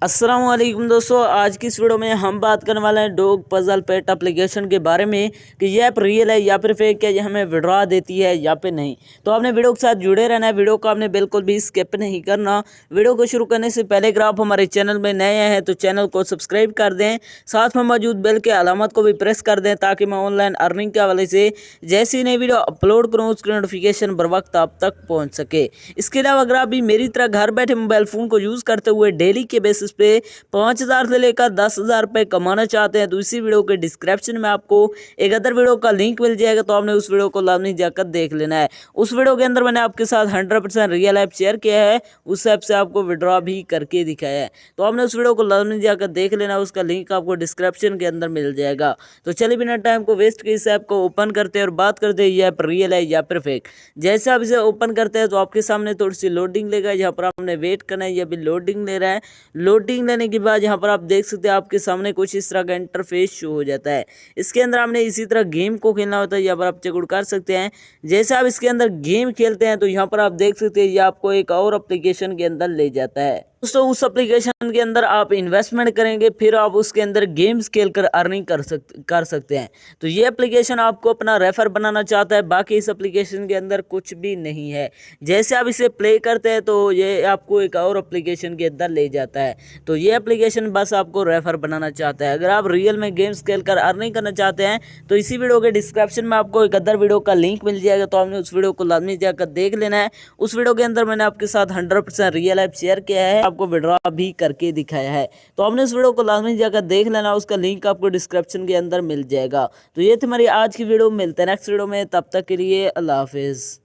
अस्सलाम वालेकुम दोस्तों, आज की इस वीडियो में हम बात करने वाले हैं डॉग पजल पेट एप्लीकेशन के बारे में कि यह ऐप रियल है या फिर फेक है, ये हमें विड्रॉ देती है या फिर नहीं। तो आपने वीडियो के साथ जुड़े रहना है, वीडियो को आपने बिल्कुल भी स्किप नहीं करना। वीडियो को शुरू करने से पहले अगर आप हमारे चैनल में नए आए हैं तो चैनल को सब्सक्राइब कर दें, साथ में मौजूद बेल के अलामत को भी प्रेस कर दें ताकि मैं ऑनलाइन अर्निंग के हवाले से जैसी ही नई वीडियो अपलोड करूँ उसकी नोटिफिकेशन बर वक्त आप तक पहुँच सके। इसके अलावा अगर आप भी मेरी तरह घर बैठे मोबाइल फ़ोन को यूज़ करते हुए डेली के बेसिस पे 5,000 से लेकर 10,000 रुपये कमाना चाहते हैं तो इसी वीडियो के डिस्क्रिप्शन में आपको एक अदर वीडियो का लिंक मिल जाएगा, तो आपने उस वीडियो को लाजमी जाकर देख लेना है। उस वीडियो के अंदर मैंने आपके साथ 100% रियल ऐप शेयर किया है, उस ऐप से आपको विड्रॉ भी करके दिखाया है, तो आपने उस वीडियो को लाजमी जाकर देख लेना, उसका लिंक आपको डिस्क्रिप्शन के अंदर मिल जाएगा। तो चलिए बिना टाइम को वेस्ट किए इस ऐप को ओपन करते हैं और बात करते हैं ये ऐप रियल है या फिर फेक। जैसे आप इसे ओपन करते हैं तो आपके सामने थोड़ी सी लोडिंग लेगा, यहाँ पर आपने वेट करना है, ये अभी लोडिंग ले रहा है। लोडिंग लेने के बाद यहाँ पर आप देख सकते हैं आपके सामने कुछ इस तरह का इंटरफेस शो हो जाता है। इसके अंदर हमने इसी तरह गेम को खेलना होता है, यहाँ पर आप चेकआउट कर सकते हैं। जैसे आप इसके अंदर गेम खेलते हैं तो यहाँ पर आप देख सकते हैं ये आपको एक और एप्लीकेशन के अंदर ले जाता है। दोस्तों उस एप्लीकेशन के अंदर आप इन्वेस्टमेंट करेंगे, फिर आप उसके अंदर गेम्स खेलकर अर्निंग कर सकते हैं। तो ये एप्लीकेशन आपको अपना रेफर बनाना चाहता है, बाकी इस एप्लीकेशन के अंदर कुछ भी नहीं है। जैसे आप इसे प्ले करते हैं तो ये आपको एक और एप्लीकेशन के अंदर ले जाता है। तो ये एप्लीकेशन बस आपको रेफर बनाना चाहता है। अगर आप रियल में गेम्स खेलकर अर्निंग करना चाहते हैं तो इसी वीडियो के डिस्क्रिप्शन में आपको एक अदर वीडियो का लिंक मिल जाएगा, तो आपने उस वीडियो को लाजमी जाकर देख लेना है। उस वीडियो के अंदर मैंने आपके साथ 100% रियल ऐप शेयर किया है, आपको विड्रॉ भी करके दिखाया है, तो आपने इस वीडियो को लाजमी जाकर देख लेना, उसका लिंक आपको डिस्क्रिप्शन के अंदर मिल जाएगा। तो ये थी हमारी आज की वीडियो, मिलते हैं नेक्स्ट वीडियो में, तब तक के लिए अल्लाह हाफिज़।